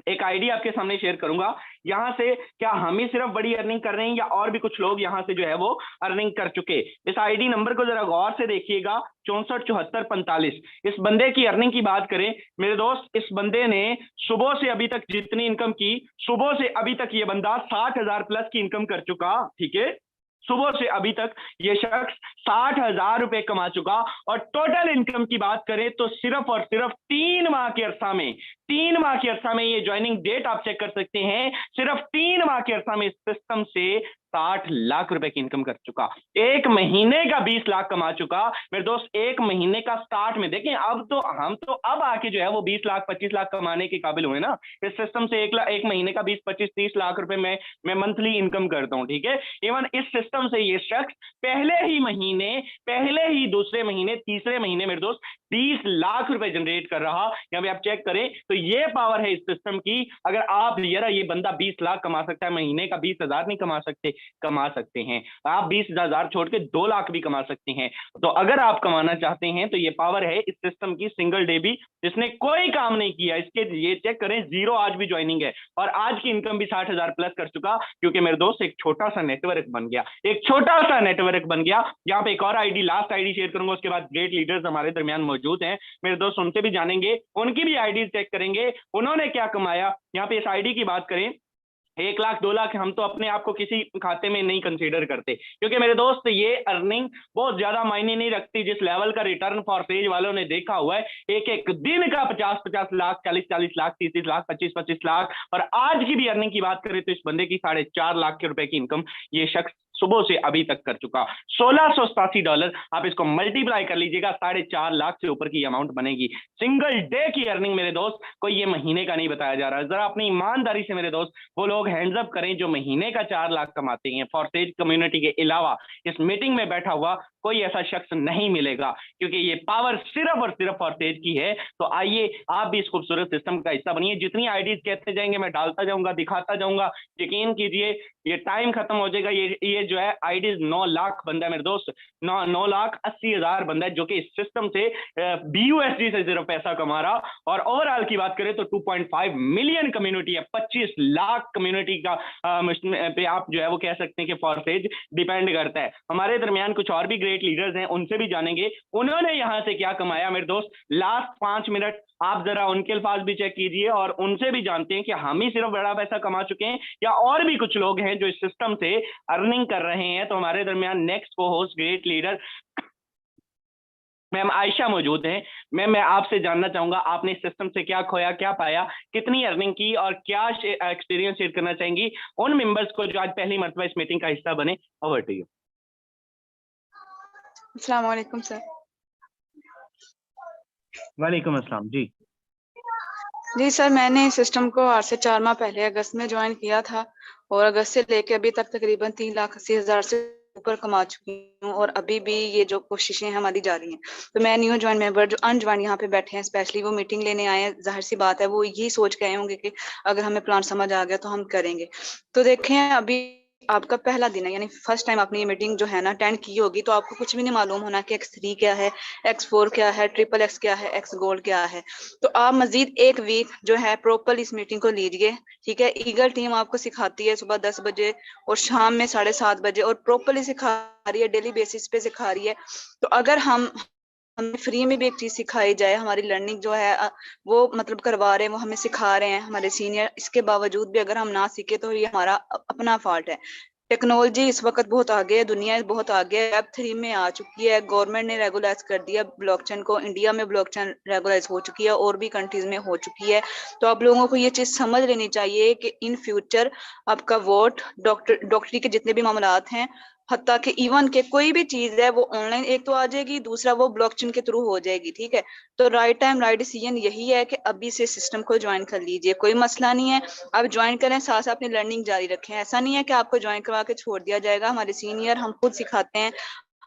एक आईडी आपके सामने शेयर करूंगा। यहां से क्या हम ही सिर्फ बड़ी अर्निंग कर रहे हैं या और भी कुछ लोग यहां से जो है वो अर्निंग कर चुके? इस आईडी नंबर को जरा गौर से देखिएगा, 647445। इस बंदे की अर्निंग की बात करें मेरे दोस्त, इस बंदे ने सुबह से अभी तक जितनी इनकम की, सुबह से अभी तक ये बंदा 60,000 प्लस की इनकम कर चुका। ठीक है, सुबह से अभी तक ये शख्स 60,000 रुपए कमा चुका। और टोटल इनकम की बात करें तो सिर्फ और सिर्फ 3 माह के अरसा में, 3 माह के अरसा में, ये ज्वाइनिंग डेट आप चेक कर सकते हैं, सिर्फ 3 माह के अरसा में इस सिस्टम से 60 लाख रुपए की इनकम कर चुका। एक महीने का 20 लाख कमा चुका मेरे दोस्त, एक महीने का स्टार्ट में। देखें अब तो हम तो अब आके जो है वो 20 लाख 25 लाख कमाने के काबिल हुए ना इस सिस्टम से। एक महीने का 20 25 30 लाख रुपए मैं मंथली इनकम करता हूं। ठीक है, इवन इस सिस्टम से ये शख्स पहले ही महीने, पहले ही दूसरे महीने, तीसरे महीने मेरे दोस्त 30 लाख रुपए जनरेट कर रहा। यहाँ पे आप चेक करें तो ये पावर है इस सिस्टम की। अगर आप ये बंदा 20 लाख कमा सकता है, महीने का 20,000 नहीं कमा सकते हैं आप, 20,000 छोड़ के 2 लाख भी कमा सकते हैं। तो अगर आप कमाना चाहते हैं तो ये पावर है इस सिस्टम की। सिंगल डे भी जिसने कोई काम नहीं किया, इसके ये चेक करें, 0 आज भी ज्वाइनिंग है और आज की इनकम भी 60,000 प्लस कर चुका, क्योंकि मेरे दोस्त एक छोटा सा नेटवर्क बन गया, एक छोटा सा नेटवर्क बन गया। यहाँ पे एक और आईडी, लास्ट आईडी शेयर करूंगा, उसके बाद ग्रेट लीडर्स हमारे दरमियान मौजूद हैं मेरे दोस्त, उनसे भी जानेंगे, उनकी भी आईडी चेक करेंगे उन्होंने क्या कमाया। यहाँ पे इस आईडी की बात करें, 1 लाख 2 लाख हम तो अपने आप को किसी खाते में नहीं कंसीडर करते, क्योंकि मेरे दोस्त ये अर्निंग बहुत ज्यादा मायने नहीं रखती। जिस लेवल का रिटर्न फॉर पेज वालों ने देखा हुआ है, एक एक दिन का 50-50 लाख, 40-40 लाख, 30-30 लाख, 25-25 लाख, और आज की भी अर्निंग की बात करें तो इस बंदे की 4.5 लाख के रुपए की इनकम ये शख्स सुबह से अभी तक कर चुका। $1687, आप इसको मल्टीप्लाई कर लीजिएगा, 4.5 लाख से ऊपर की अमाउंट बनेगी। सिंगल डे की अर्निंग मेरे दोस्त, कोई ये महीने का नहीं बताया जा रहा है। जरा अपनी ईमानदारी से मेरे दोस्त वो लोग हैंड्स अप करें जो महीने का 4 लाख कमाते हैं। फॉरसेज कम्युनिटी के अलावा इस मीटिंग में बैठा हुआ कोई ऐसा शख्स नहीं मिलेगा, क्योंकि ये पावर सिर्फ और सिर्फ फॉरसेज की है। तो आइए आप भी इस खूबसूरत सिस्टम का हिस्सा बनिए। जितनी आईडीज कहते जाएंगे मैं डालता जाऊंगा, दिखाता जाऊंगा। यकीन कीजिए ये टाइम खत्म हो जाएगा। ये जो है आईडीज 9 लाख बंदा है मेरे दोस्त, 9,80,000 बंदा है जो कि इस सिस्टम से BUSD से सिर्फ पैसा कमा रहा। और ओवरऑल की बात करें तो 2.5 मिलियन कम्युनिटी है, 25 लाख कम्युनिटी का पे आप जो है वो कह सकते हैं कि फॉरसेज डिपेंड करता है। हमारे दरमियान कुछ और भी ग्रेट लीडर्स हैं, उनसे भी जानेंगे उन्होंने यहां से क्या कमाया मेरे दोस्त। लास्ट 5 मिनट आप जरा उनके अल्फाज भी चेक कीजिए और उनसे भी जानते हैं कि हम ही सिर्फ बड़ा पैसा कमा चुके हैं या और भी कुछ लोग हैं जो इस सिस्टम से अर्निंग कर रहे हैं। तो हमारे दरमियान नेक्स्ट को host great leader ma'am Ayesha मौजूद हैं। मैम मैं आपसे जानना चाहूंगा आपने इस सिस्टम से क्या खोया, क्या पाया, कितनी अर्निंग की और क्या एक्सपीरियंस शेयर करना चाहेंगी उन मेंबर्स को जो आज पहली मर्तबा इस मीटिंग का हिस्सा बने। Over to you. अस्सलाम वालेकुम सर। वालेकुम अस्सलाम जी। जी सर, मैंने सिस्टम को आज से 4 माह पहले अगस्त में ज्वाइन किया था और अगस्त से लेके अभी तक तकरीबन 3,80,000 से ऊपर कमा चुकी हूँ और अभी भी ये जो कोशिशें हमारी जारी हैं। तो मैं न्यू ज्वाइन मेंबर जो अनज्वाइन यहाँ पे बैठे हैं, स्पेशली वो मीटिंग लेने आए हैं, जाहिर सी बात है वो यही सोच के आए होंगे कि अगर हमें प्लान समझ आ गया तो हम करेंगे। तो देखें अभी आपका पहला दिन है, यानी फर्स्ट टाइम आपने ये मीटिंग जो है ना अटेंड की होगी, तो आपको कुछ भी नहीं मालूम होना कि X3 क्या है, X4 क्या है, XXX क्या है, X गोल्ड क्या है। तो आप मजीद 1 वीक जो है प्रॉपर इस मीटिंग को लीजिए। ठीक है, ईगल टीम आपको सिखाती है सुबह 10 बजे और शाम में 7:30 बजे और प्रॉपरली सिखा रही है, डेली बेसिस पे सिखा रही है। तो अगर हम हमें फ्री में भी एक चीज सिखाई जाए, हमारी लर्निंग जो है वो मतलब करवा रहे हैं, वो हमें सिखा रहे हैं हमारे सीनियर, इसके बावजूद भी अगर हम ना सीखे तो ये हमारा अपना फॉल्ट है। टेक्नोलॉजी इस वक्त बहुत आगे है, दुनिया बहुत आगे है, वेब 3 में आ चुकी है, गवर्नमेंट ने रेगुलाइज कर दिया ब्लॉकचेन को, इंडिया में ब्लॉकचेन रेगुलाइज हो चुकी है और भी कंट्रीज में हो चुकी है। तो आप लोगों को ये चीज समझ लेनी चाहिए कि इन फ्यूचर आपका वोट डॉक्टरी के जितने भी मामलात हैं, हत्ता कि इवन के कोई भी चीज है वो ऑनलाइन एक तो आ जाएगी, दूसरा वो ब्लॉकचेन के थ्रू हो जाएगी, ठीक है। तो राइट टाइम राइट डिसीजन यही है कि अभी से सिस्टम को ज्वाइन कर लीजिए, कोई मसला नहीं है। आप ज्वाइन करें, साथ साथ अपनी लर्निंग जारी रखें, ऐसा नहीं है कि आपको ज्वाइन करवा के छोड़ दिया जाएगा। हमारे सीनियर हम खुद सिखाते हैं,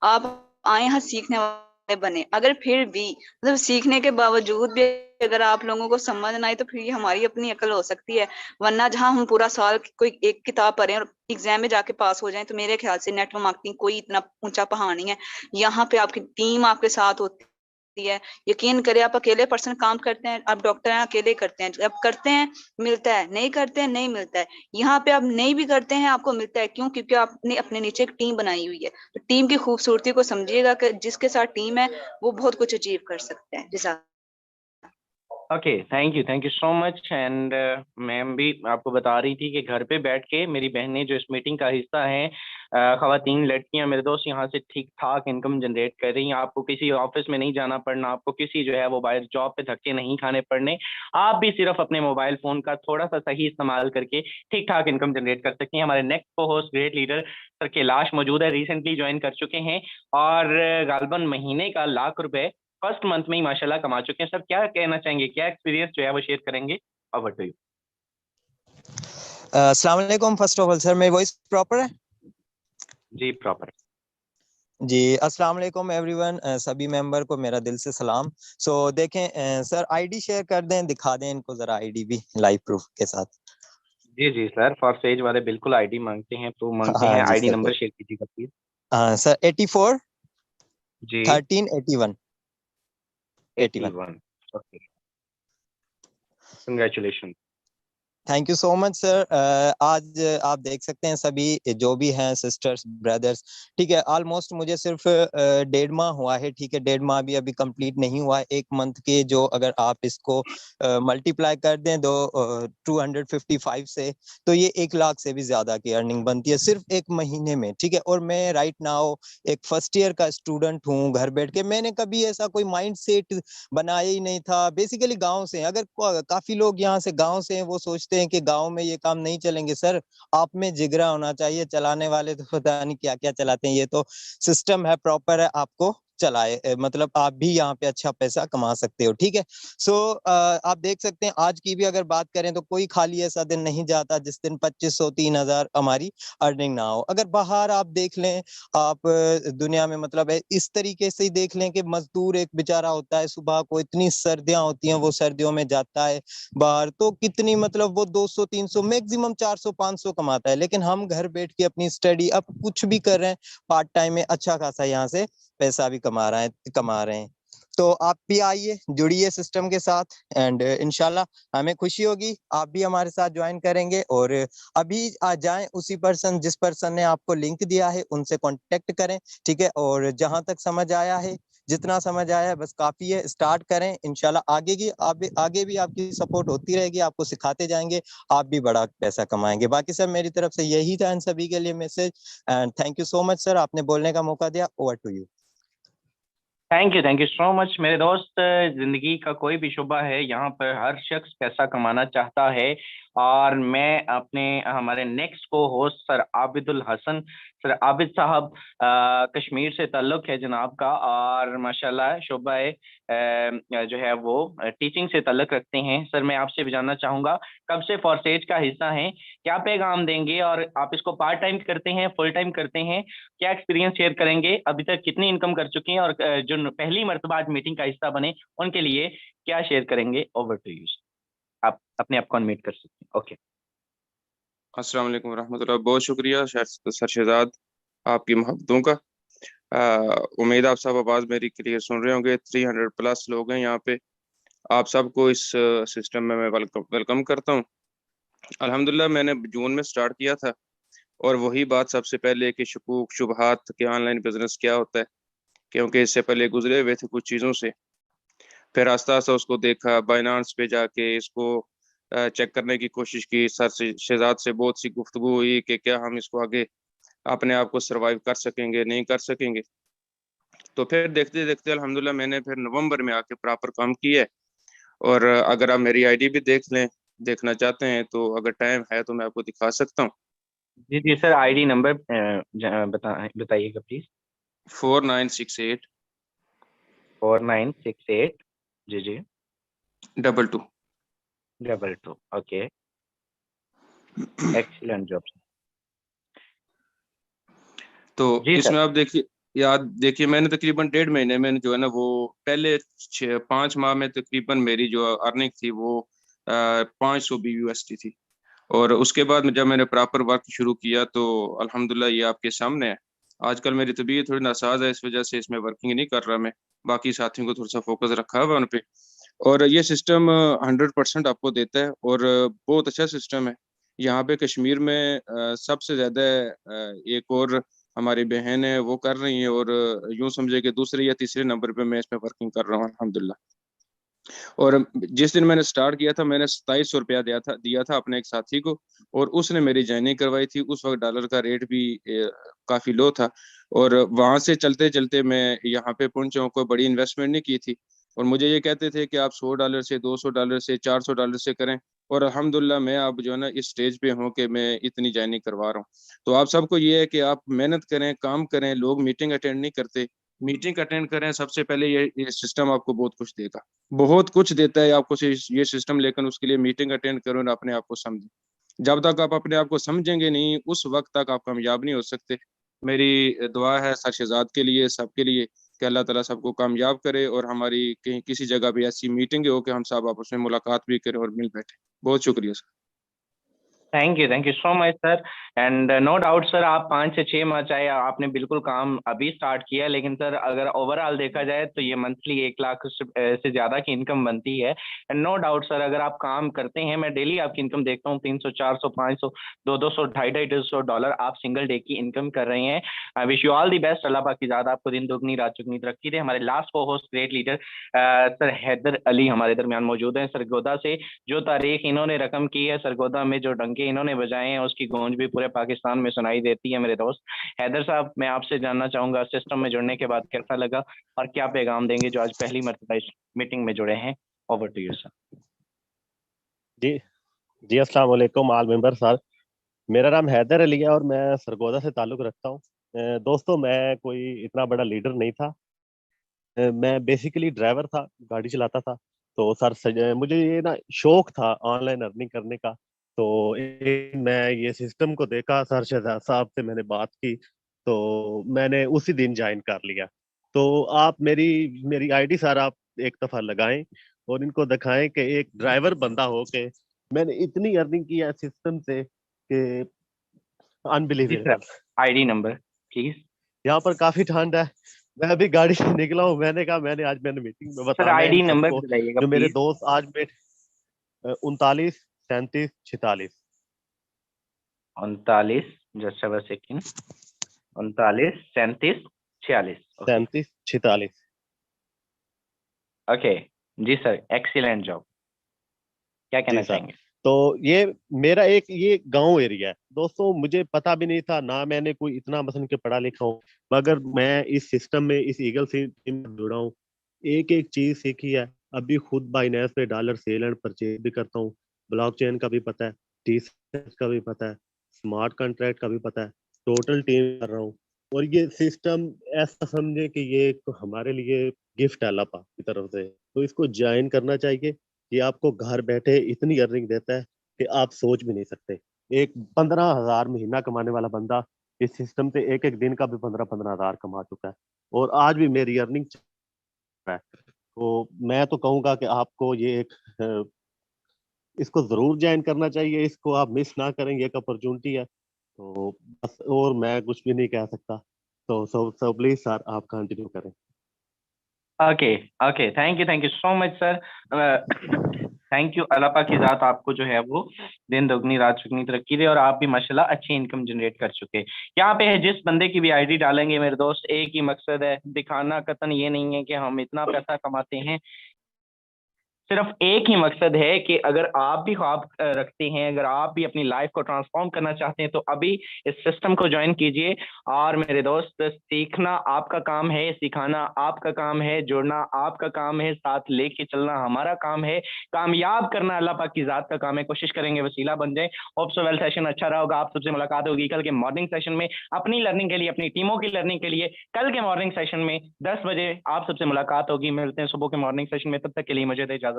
आप आए यहाँ सीखने वाले बने। अगर फिर भी मतलब सीखने के बावजूद भी अगर आप लोगों को समझ ना आए तो फिर ये हमारी अपनी अकल हो सकती है, वरना जहाँ हम पूरा साल कोई एक किताब पढ़ें और एग्जाम में जाके पास हो जाएं, तो मेरे ख्याल से नेटवर्क मार्केटिंग कोई इतना ऊंचा पहाड़ नहीं है। यहाँ पे आपकी टीम आपके साथ होती है, यकीन करें, आप अकेले पर्सन काम करते हैं, आप डॉक्टर हैं अकेले करते हैं, जब करते हैं मिलता है, नहीं करते हैं नहीं मिलता है। यहाँ पे आप नहीं भी करते हैं आपको मिलता है, क्यों? क्योंकि आपने अपने नीचे एक टीम बनाई हुई है। तो टीम की खूबसूरती को समझिएगा कि जिसके साथ टीम है वो बहुत कुछ अचीव कर सकते हैं। जैसा okay, thank you so much. And ma'am भी आपको बता रही थी कि घर पे बैठ के मेरी बहनें जो इस मीटिंग का हिस्सा हैं, खवातीन लड़कियां मेरे दोस्त, यहाँ से ठीक ठाक इनकम जनरेट कर रही हैं। आपको किसी ऑफिस में नहीं जाना पड़ना, आपको किसी जो है वो बाहर जॉब पे धक्के नहीं खाने पड़ने। आप भी सिर्फ अपने मोबाइल फोन का थोड़ा सा सही इस्तेमाल करके ठीक ठाक इनकम जनरेट कर सकती हैं। हमारे नेक्स्ट को host great leader sir Kailash मौजूद है, रिसेंटली ज्वाइन कर चुके हैं और गालबन महीने का ₹1,00,000 फर्स्ट मंथ में ही माशाल्लाह कमा चुके हैं। सर क्या कहना चाहेंगे, क्या एक्सपीरियंस जो है वो शेयर करेंगे? Over to you. अस्सलाम वालेकुम। फर्स्ट ऑफ ऑल सर, मेरी वॉइस प्रॉपर है? जी प्रॉपर। जी, अस्सलाम वालेकुम एवरीवन। सभी मेंबर को मेरा दिल से सलाम। सो देखें सर, आईडी शेयर कर दें, दिखा दें इनको जरा आईडी भी लाइव प्रूफ के साथ। जी जी सर, फॉर सेज वाले बिल्कुल आईडी मांगते हैं, तो मांगते हाँ हैं। जी आईडी सर। नंबर शेयर कीजिएगा प्लीज। सर 84 जी 13 81 81। 81। Okay, congratulation. Thank you so much sir. आज आप देख सकते हैं सभी जो भी हैं सिस्टर्स ब्रदर्स, ठीक है, ऑलमोस्ट मुझे सिर्फ 1.5 माह हुआ है, ठीक है, 1.5 माह भी अभी कंप्लीट नहीं हुआ है। एक मंथ के जो अगर आप इसको मल्टीप्लाई कर दें 255 से, तो ये 1 लाख से भी ज्यादा की अर्निंग बनती है सिर्फ एक महीने में, ठीक है। और मैं राइट नाउ एक फर्स्ट ईयर का स्टूडेंट हूँ, घर बैठ के मैंने कभी ऐसा कोई माइंड सेट बनाया ही नहीं था। बेसिकली गाँव से, अगर काफी लोग यहाँ से गाँव से हैं, वो सोचते हैं कि गांव में ये काम नहीं चलेंगे। सर, आप में जिगरा होना चाहिए, चलाने वाले तो पता नहीं क्या क्या चलाते हैं, ये तो सिस्टम है प्रॉपर है, आपको चलाए मतलब आप भी यहाँ पे अच्छा पैसा कमा सकते हो, ठीक है। सो आप देख सकते हैं आज की भी अगर बात करें तो कोई खाली ऐसा दिन नहीं जाता जिस दिन 2500 3000 हमारी अर्निंग ना हो। अगर बाहर आप देख लें, आप दुनिया में मतलब है इस तरीके से ही देख लें कि मजदूर एक बेचारा होता है, सुबह को इतनी सर्दियां होती हैं, वो सर्दियों में जाता है बाहर, तो कितनी मतलब वो 200 300 मैक्सिमम 400 500 कमाता है। लेकिन हम घर बैठ के अपनी स्टडी अब कुछ भी कर रहे हैं, पार्ट टाइम में अच्छा खासा यहाँ से पैसा भी कमा रहे हैं। तो आप भी आइए, जुड़िए सिस्टम के साथ एंड इंशाल्लाह हमें खुशी होगी, आप भी हमारे साथ ज्वाइन करेंगे। और अभी आ जाएं, उसी पर्सन जिस पर्सन ने आपको लिंक दिया है उनसे कांटेक्ट करें, ठीक है। और जहां तक समझ आया है, जितना समझ आया है बस काफी है, स्टार्ट करें। इंशाल्लाह आगे भी आपकी सपोर्ट होती रहेगी, आपको सिखाते जाएंगे, आप भी बड़ा पैसा कमाएंगे। बाकी सर मेरी तरफ से यही था इन सभी के लिए message, and thank you so much sir, आपने बोलने का मौका दिया। Over to you. Thank you so much मेरे दोस्त। जिंदगी का कोई भी शुबा है, यहाँ पर हर शख्स पैसा कमाना चाहता है। और मैं अपने हमारे नेक्स्ट को host sir Abidul Hasan, sir Abid साहब कश्मीर से ताल्लुक है जनाब का, और माशाल्लाह शुबा जो है वो टीचिंग से ताल्लुक रखते हैं। सर मैं आपसे भी जानना चाहूँगा, कब से फॉरसेज का हिस्सा हैं, क्या पैगाम देंगे, और आप इसको पार्ट टाइम करते हैं फुल टाइम करते हैं, क्या एक्सपीरियंस शेयर करेंगे, अभी तक कितनी इनकम कर चुकी हैं, और जो पहली मर्तबा आज मीटिंग का हिस्सा बने उनके लिए क्या शेयर करेंगे? ओवर टू यू, आप अपने आप को अनम्यूट कर सकते हैं। ओके। अस्सलाम वालेकुम रहमतुल्लाह। बहुत शुक्रिया सर शहजाद आपकी मोहब्बतों का। उम्मीद आप सब आवाज़ मेरी क्लियर सुन रहे होंगे। 300 प्लस लोग हैं यहाँ पे। आप सबको इस सिस्टम में मैं वेलकम करता हूँ। अल्हम्दुलिल्लाह मैंने जून में स्टार्ट किया था, और वही बात सबसे पहले कि शकूक शुबहात कि ऑनलाइन बिजनेस क्या होता है, क्योंकि इससे पहले गुजरे हुए थे कुछ चीज़ों से। फिर आस्ता आस्ता उसको देखा, बाइनांस पे जाके इसको चेक करने की कोशिश की। सर से शहजाद से बहुत सी गुफ्तगू हुई कि क्या हम इसको आगे अपने आप को सरवाइव कर सकेंगे, नहीं कर सकेंगे। तो फिर देखते देखते अल्हम्दुलिल्लाह मैंने फिर नवंबर में आके प्रॉपर काम किया है। और अगर आप मेरी आईडी भी देख लें, देखना चाहते हैं तो अगर टाइम है तो मैं आपको दिखा सकता हूँ। जी जी सर, आईडी नंबर बताइएगा प्लीज। 4968 4968 जी जी 22। 22। Okay, excellent job. तो जी इसमें सर। आप देखिए, याद देखिए, मैंने तकरीबन 1.5 महीने में जो है ना, वो पहले 5 माह में तकरीबन मेरी जो अर्निंग थी वो 500 BUSD थी। और उसके बाद जब मैंने प्रॉपर वर्क शुरू किया तो अल्हम्दुलिल्लाह ये आपके सामने है। आजकल मेरी तबीयत थोड़ी नासाज है, इस वजह से इसमें वर्किंग नहीं कर रहा मैं। बाकी साथियों को थोड़ा सा फोकस रखा हुआ है उन पे। और ये सिस्टम 100% आपको देता है और बहुत अच्छा सिस्टम है। यहाँ पे कश्मीर में सबसे ज्यादा एक और हमारी बहन है वो कर रही है, और यूं समझे कि दूसरे या तीसरे नंबर पे मैं इसमें वर्किंग कर रहा हूँ अल्हम्दुलिल्लाह। और जिस दिन मैंने स्टार्ट किया था मैंने 2700 रुपया दिया था अपने एक साथी को, और उसने मेरी ज्वाइनिंग करवाई थी। उस वक्त डॉलर का रेट भी काफी लो था। और वहां से चलते चलते मैं यहाँ पे पहुंचा हूँ, कोई बड़ी इन्वेस्टमेंट नहीं की थी। और मुझे ये कहते थे कि आप $100 से, $200 से, $400 से करें। और अल्हम्दुलिल्लाह मैं अब जो है ना इस स्टेज पे हूँ कि मैं इतनी ज्वाइनिंग करवा रहा हूँ। तो आप सबको ये है कि आप मेहनत करें, काम करें। लोग मीटिंग अटेंड नहीं करते, मीटिंग अटेंड करें। सबसे पहले ये सिस्टम आपको बहुत कुछ देगा, बहुत कुछ देता है आपको ये सिस्टम, लेकिन उसके लिए मीटिंग अटेंड करो और अपने आप को समझें। जब तक आप अपने आप को समझेंगे नहीं उस वक्त तक आप कामयाब नहीं हो सकते। मेरी दुआ है सर शहजाद के लिए, सबके लिए, कि अल्लाह ताला सबको कामयाब करे और हमारी कहीं किसी जगह भी ऐसी मीटिंग हो कि हम सब आपस में मुलाकात भी करें और मिल बैठे। बहुत शुक्रिया sir. Thank you so much sir. And no doubt sir, आप 5 से 6 माह चाहे आपने बिल्कुल काम अभी स्टार्ट किया, लेकिन सर अगर ओवरऑल देखा जाए तो ये मंथली 1 लाख से ज्यादा की इनकम बनती है। एंड नो डाउट सर, अगर आप काम करते हैं, मैं डेली आपकी इनकम देखता हूँ 300, 400, 500, 200, 250 डॉलर आप सिंगल डे की इनकम कर रहे हैं। I wish you all the best. Allah पाक की ज़्यादा आपको दिन दुगनी रात चुगनी तरक्की दे। हमारे लास्ट को host great leader sir Haider Ali हमारे दरमियान मौजूद हैं सरगोदा से। जो तारीख इन्होंने रकम की है, सरगोदा में जो डंके इन्होंने बजाए हैं उसकी गूंज भी पूरे पाकिस्तान में सुनाई देती है। मेरे दोस्त हैदर साहब, मैं आपसे जानना चाहूंगा सिस्टम में जुड़ने के बाद कैसा लगा और क्या पैगाम देंगे जो आज पहली मर्तबा इस मीटिंग में जुड़े हैं। Over to you sir. जी जी, अस्सलाम वालेकुम आल मेंबर सर। मेरा नाम हैदर अली है और मैं सरगोदा से ताल्लुक़ रखता हूँ। दोस्तों, मैं कोई इतना बड़ा लीडर नहीं था। मैं बेसिकली ड्राइवर था, गाड़ी चलाता था। तो सर मुझे ये ना शौक था ऑनलाइन अर्निंग करने का। तो मैं ये सिस्टम को देखा, सर शहजाद साहब से मैंने बात की, तो मैंने उसी दिन ज्वाइन कर लिया। तो आप मेरी मेरी आईडी सर आप एक दफ़ा लगाएं और इनको दिखाएं कि एक ड्राइवर बंदा हो के मैंने इतनी अर्निंग की है सिस्टम से कि अनबिलीवेबल। ID number please. यहाँ पर काफी ठंड है, मैं अभी गाड़ी से निकला हूँ। मैंने कहा मैंने मीटिंग में सर बताना है इन आईडी नंबर सबको, बताइएगा जो मेरे प्लीज। दोस्त आज में 39 37 46 39 जस्ट अ सेकंड, 39 37 46। 37 46। ओके जी सर, एक्सीलेंट जॉब। क्या कहना जी सर। चाहेंगे? तो ये मेरा एक ये गांव एरिया है दोस्तों, मुझे पता भी नहीं था ना, मैंने कोई इतना मसलन के पढ़ा लिखा हूँ, मगर मैं इस सिस्टम में इस ईगल से जुड़ा हूँ। एक एक चीज सीखी है। अभी खुद बाइनेंस पे डॉलर सेल एंड परचेज भी करता हूँ। ब्लॉकचेन का भी पता है, टीसीएस का भी पता है, स्मार्ट कॉन्ट्रैक्ट का भी पता है, टोटल टीम कर रहा हूँ। और ये सिस्टम ऐसा समझे कि ये एक हमारे लिए गिफ्ट है अल्लाह पाक की तरफ से, तो इसको ज्वाइन करना चाहिए। ये आपको घर बैठे इतनी अर्निंग देता है कि आप सोच भी नहीं सकते। एक 15,000 महीना कमाने वाला बंदा इस सिस्टम से एक एक दिन का भी 15,000 कमा चुका है, और आज भी मेरी अर्निंग है। तो मैं तो कहूंगा कि आपको ये एक इसको जरूर ज्वाइन करना चाहिए, इसको आप मिस ना करें, ये एक अपॉर्चुनिटी है। तो बस और मैं कुछ भी नहीं कह सकता। तो सो प्लीज सर आप कंटिन्यू करें। Okay okay, thank you so much sir. Thank you. Allah पाक की जात आपको जो है वो दिन दोगुनी रात चुगनी तरक्की दे, और आप भी माशाल्लाह अच्छी इनकम जनरेट कर चुके। यहाँ पे है जिस बंदे की भी आईडी डालेंगे मेरे दोस्त, एक ही मकसद है, दिखाना कतन ये नहीं है कि हम इतना पैसा कमाते हैं, सिर्फ एक ही मकसद है कि अगर आप भी ख्वाब रखते हैं, अगर आप भी अपनी लाइफ को ट्रांसफॉर्म करना चाहते हैं, तो अभी इस सिस्टम को ज्वाइन कीजिए। और मेरे दोस्त, सीखना आपका काम है, सिखाना आपका काम है, जुड़ना आपका काम है, साथ लेके चलना हमारा काम है, कामयाब करना अल्लाह पाक की जात का काम है। कोशिश करेंगे वसीला बन जाए। होप सो वेल सेशन अच्छा रहा होगा। आप सबसे मुलाकात होगी कल के मॉर्निंग सेशन में, अपनी लर्निंग के लिए, अपनी टीमों की लर्निंग के लिए। कल के मॉर्निंग सेशन में 10 बजे आप सबसे मुलाकात होगी। मिलते हैं सुबह के मॉर्निंग सेशन में, तब तक के लिए मुझे दे इजाजत।